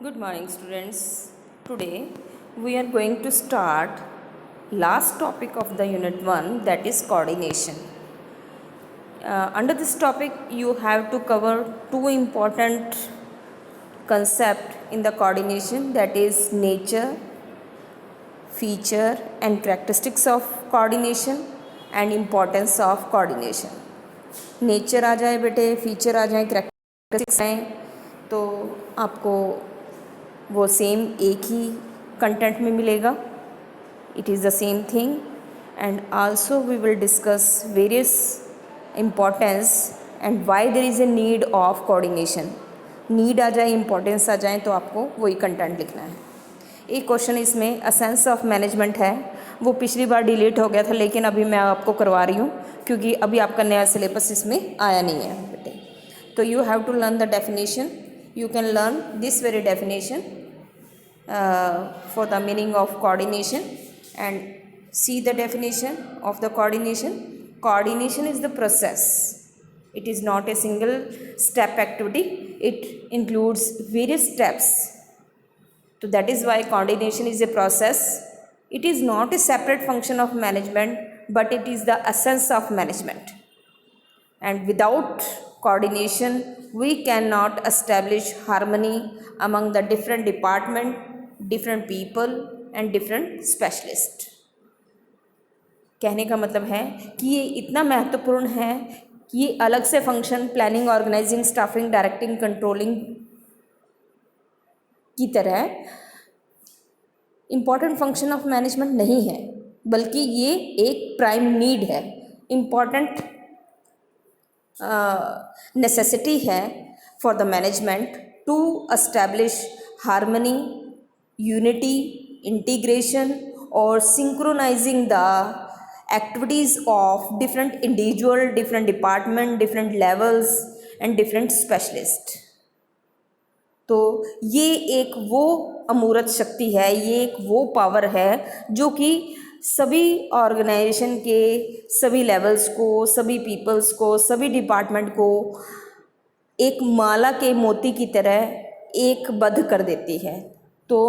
Good morning, students. Today we are going to start last topic of the unit 1, that is coordination. Under this topic you have to cover two important concepts in the coordination, that is nature, feature and characteristics of coordination and importance of coordination. Nature आ जाए बेटे, feature आ जाए, characteristics आए, तो आपको वो same एक ही content में मिलेगा. It is the same thing. And also we will discuss various importance and why there is a need of coordination. Need आ जाए, इम्पॉर्टेंस आ जाए, तो आपको वही कंटेंट लिखना है. एक क्वेश्चन इसमें अ सेंस ऑफ मैनेजमेंट है, वो पिछली बार डिलीट हो गया था, लेकिन अभी मैं आपको करवा रही हूँ क्योंकि अभी आपका नया सिलेबस इसमें आया नहीं है बेटे. तो you have to learn the definition. You can learn this very definition for the meaning of coordination and see the definition of the coordination. Coordination is the process. It is not a single step activity. It includes various steps. So that is why coordination is a process. It is not a separate function of management, but it is the essence of management. And without coordination, we cannot establish harmony among the different departments, different people and different specialists. कहने का मतलब है कि ये इतना महत्वपूर्ण है कि ये अलग से function planning, organising, staffing, directing, controlling की तरह इम्पॉर्टेंट फंक्शन ऑफ मैनेजमेंट नहीं है, बल्कि ये एक प्राइम नीड है, इम्पॉर्टेंट नेसेसिटी है for the management to establish harmony, unity, integration और synchronising the activities of different individual, different department, different levels and different specialist. तो ये एक वो अमूर्त शक्ति है, ये एक वो पावर है जो कि सभी ऑर्गेनाइजेशन के सभी लेवल्स को, सभी पीपल्स को, सभी डिपार्टमेंट को एक माला के मोती की तरह एक बद्ध कर देती है. तो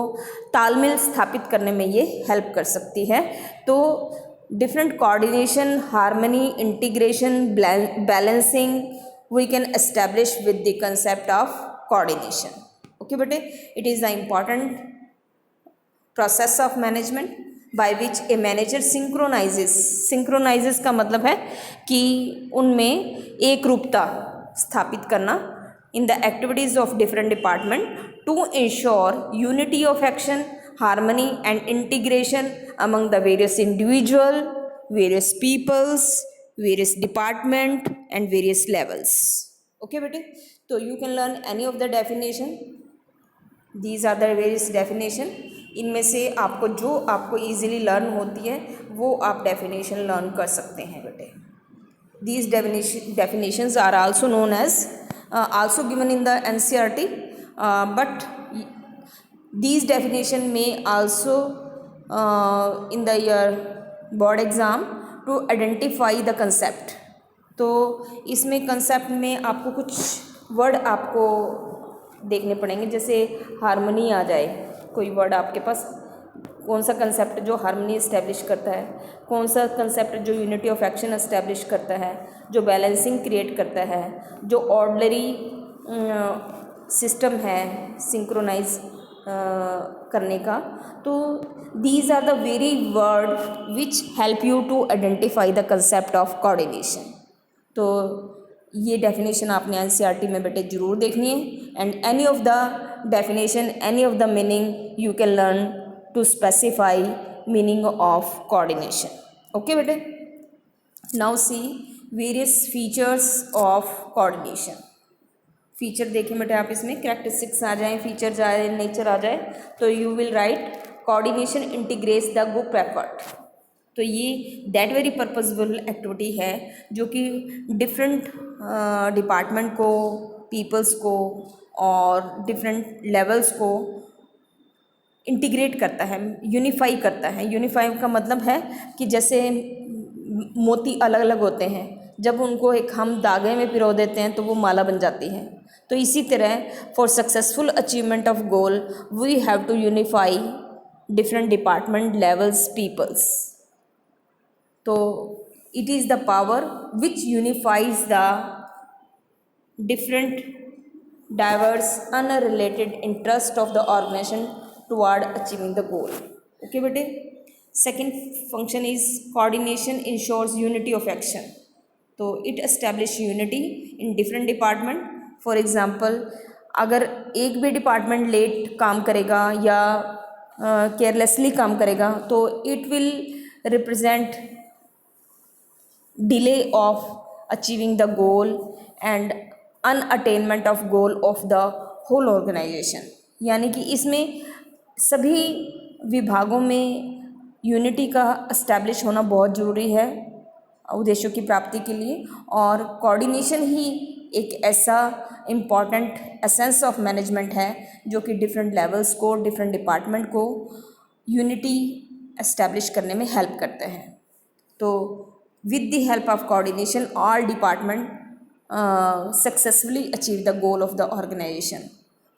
तालमेल स्थापित करने में ये हेल्प कर सकती है. तो different coordination, harmony, integration, balancing we can establish with the concept of coordination. Okay बेटे, it is the important process of management by which a manager synchronises का मतलब है कि उनमें एक रूपता स्थापित करना in the activities of different department to ensure unity of action, harmony and integration among the various individual, various peoples, various department and various levels. Okay bete, so you can learn any of the definition. These are the various definition. इनमें से आपको जो आपको easily learn होती है वो आप definition learn कर सकते हैं बेटे. These definitions are also known as also given in the NCERT, but these definition may also in the your board exam to identify the concept. तो इसमें कंसेप्ट में आपको कुछ वर्ड आपको देखने पड़ेंगे, जैसे हार्मनी आ जाए, कोई वर्ड आपके पास, कौन सा कंसेप्ट जो हार्मनी इस्टेब्लिश करता है, कौन सा कंसेप्ट जो यूनिटी ऑफ एक्शन इस्टेब्लिश करता है, जो बैलेंसिंग क्रिएट करता है, जो ऑर्डनरी सिस्टम है सिंक्रोनाइज करने का. तो these are the very word which help you to identify the concept of coordination. तो ये डेफिनेशन आपने एनसीईआरटी में बेटे ज़रूर देखनी है. And any of the definition, any of the meaning you can learn to specify meaning of coordination. Okay बेटे, now see various features of coordination. Feature देखें बेटे आप, इसमें कैरेक्टरिस्टिक्स आ जाए, फीचर्स आ जाए, नेचर आ जाए, तो you will write coordination integrates the group effort. तो ये दैट वेरी पर्पसफुल एक्टिविटी है जो कि डिफरेंट डिपार्टमेंट को, पीपल्स को और डिफरेंट लेवल्स को इंटीग्रेट करता है, यूनिफाई करता है. यूनिफाई का मतलब है कि जैसे मोती अलग अलग होते हैं, जब उनको एक हम धागे में पिरो देते हैं तो वो माला बन जाती हैं। तो इसी तरह for successful achievement of goal we have to unify different department levels peoples. तो it is the power which unifies the different diverse unrelated interest of the organization toward achieving the goal. Okay बेटे। second function is coordination ensures unity of action. तो it establish unity in different department. for example अगर एक भी department late काम करेगा या carelessly काम करेगा तो it will represent delay of achieving the goal and unattainment of goal of the whole organisation. यानी कि इसमें सभी विभागों में यूनिटी का एस्टैब्लिश होना बहुत ज़रूरी है उद्देश्यों की प्राप्ति के लिए, और कोऑर्डिनेशन ही एक ऐसा इम्पॉर्टेंट एसेंस ऑफ मैनेजमेंट है जो कि डिफरेंट लेवल्स को, डिफरेंट डिपार्टमेंट को यूनिटी एस्टैब्लिश करने में हेल्प करते हैं। तो with the help of coordination all department successfully achieve the goal of the organization.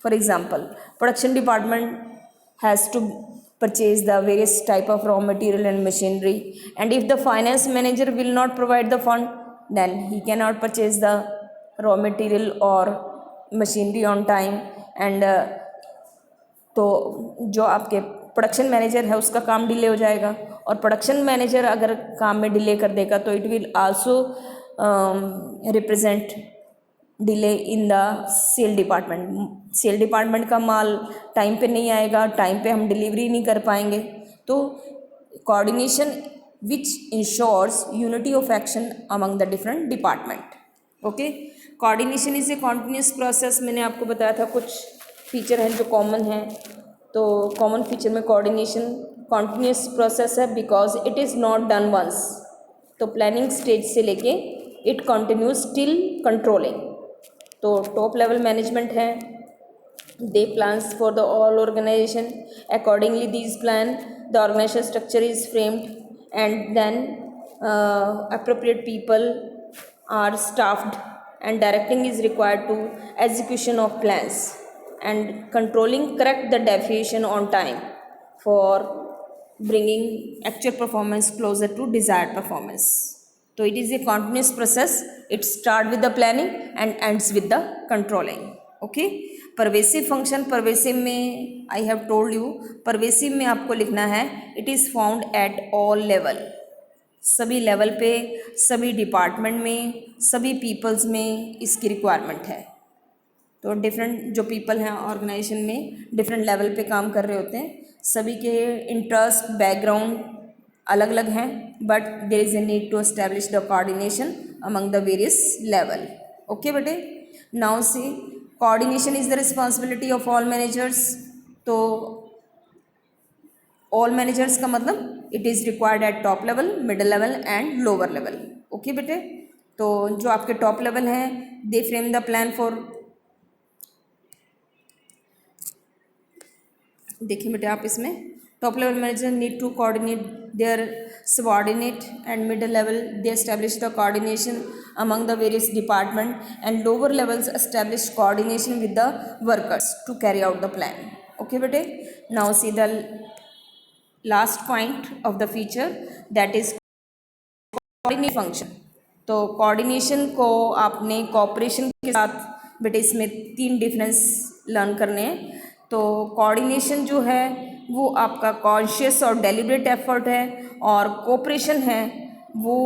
For example, production department has to purchase the various type of raw material and machinery, and if the finance manager will not provide the fund, then he cannot purchase the raw material or machinery on time, and तो जो आपके production manager है उसका काम delay हो जाएगा, और production manager अगर काम में डिले कर देगा तो it will also represent delay in the sale department. Sale department का माल टाइम पे नहीं आएगा, टाइम पे हम डिलीवरी नहीं कर पाएंगे। तो coordination which ensures unity of action among the different department. Okay, coordination is a continuous process. मैंने आपको बताया था कुछ फीचर हैं जो कॉमन हैं। तो कॉमन फीचर में कोऑर्डिनेशन कॉन्टिन्यूस प्रोसेस है because it is not done once. तो प्लानिंग स्टेज से लेके इट कंटिन्यूज टिल कंट्रोलिंग। तो टॉप लेवल मैनेजमेंट है, they plans for the all organisation, accordingly these plan the organisation structure is framed and then appropriate people are staffed and directing is required to execution of plans and controlling correct the deviation on time for bringing actual performance closer to desired performance. So it is a continuous process. It start with the planning and ends with the controlling. Okay, pervasive function, pervasive में I have told you, pervasive में आपको लिखना है it is found at all level, सभी level पे, सभी department में, सभी पीपल्स में इसकी रिक्वायरमेंट है। तो डिफरेंट जो पीपल हैं ऑर्गेनाइजेशन में डिफरेंट लेवल पे काम कर रहे होते हैं, सभी के इंटरेस्ट बैकग्राउंड अलग अलग हैं, but there is a need to establish the coordination among the various level. Okay बेटे, now see coordination is the responsibility of all managers. तो ऑल मैनेजर्स का मतलब it is required at top level, middle level and lower level. Okay बेटे, तो जो आपके top level हैं they frame the plan for, देखिए बेटे आप इसमें top level manager need to coordinate their subordinate and middle level they establish the coordination among the various department and lower levels establish coordination with the workers to carry out the plan. Okay बेटे, now see the last point of the feature that is coordinate function. तो coordination को आपने cooperation के साथ बेटे इसमें 3 difference learn करने हैं। तो कोऑर्डिनेशन जो है वो आपका कॉन्शियस और डेलिब्रेट एफर्ट है, और कोऑपरेशन है वो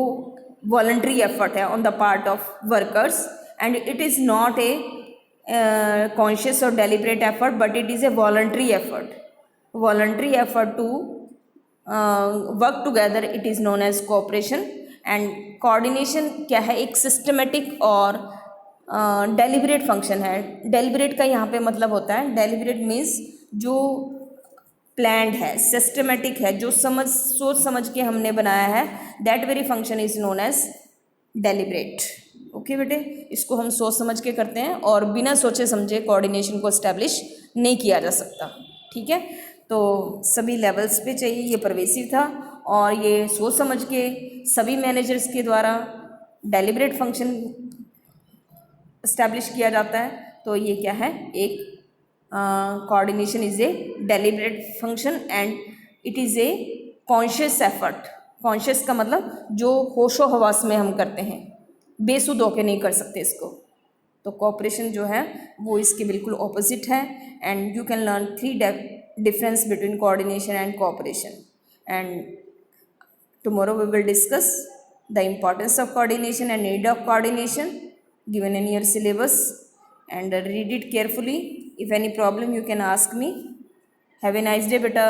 वॉलंटरी एफर्ट है on the part of workers, and it is not a conscious और deliberate effort but it is a voluntary effort. Voluntary effort to work together it is known as cooperation. And coordination क्या है, एक systematic और deliberate function है। Deliberate का यहाँ पे मतलब होता है, डेलिब्रेट मीन्स जो प्लान्ड है, सिस्टमेटिक है, जो सोच समझ के हमने बनाया है, that very function is known as deliberate. Okay बेटे, इसको हम सोच समझ के करते हैं और बिना सोचे समझे कोऑर्डिनेशन को एस्टैब्लिश नहीं किया जा सकता। ठीक है, तो सभी लेवल्स पे चाहिए, ये परवेसिव था और ये सोच समझ के सभी मैनेजर्स के द्वारा डेलिब्रेट फंक्शन इस्टेब्लिश किया जाता है। तो ये क्या है, एक coordination is a deliberate function and it is a conscious effort. Conscious का मतलब जो होशो हवास में हम करते हैं, बेसुध होके नहीं कर सकते इसको। तो कोऑपरेशन जो है वो इसके बिल्कुल ऑपोजिट है। And you can learn 3 difference between coordination and cooperation. And tomorrow we will discuss the importance of coordination and need of coordination given in your syllabus, and read it carefully. If any problem you can ask me. Have a nice day beta.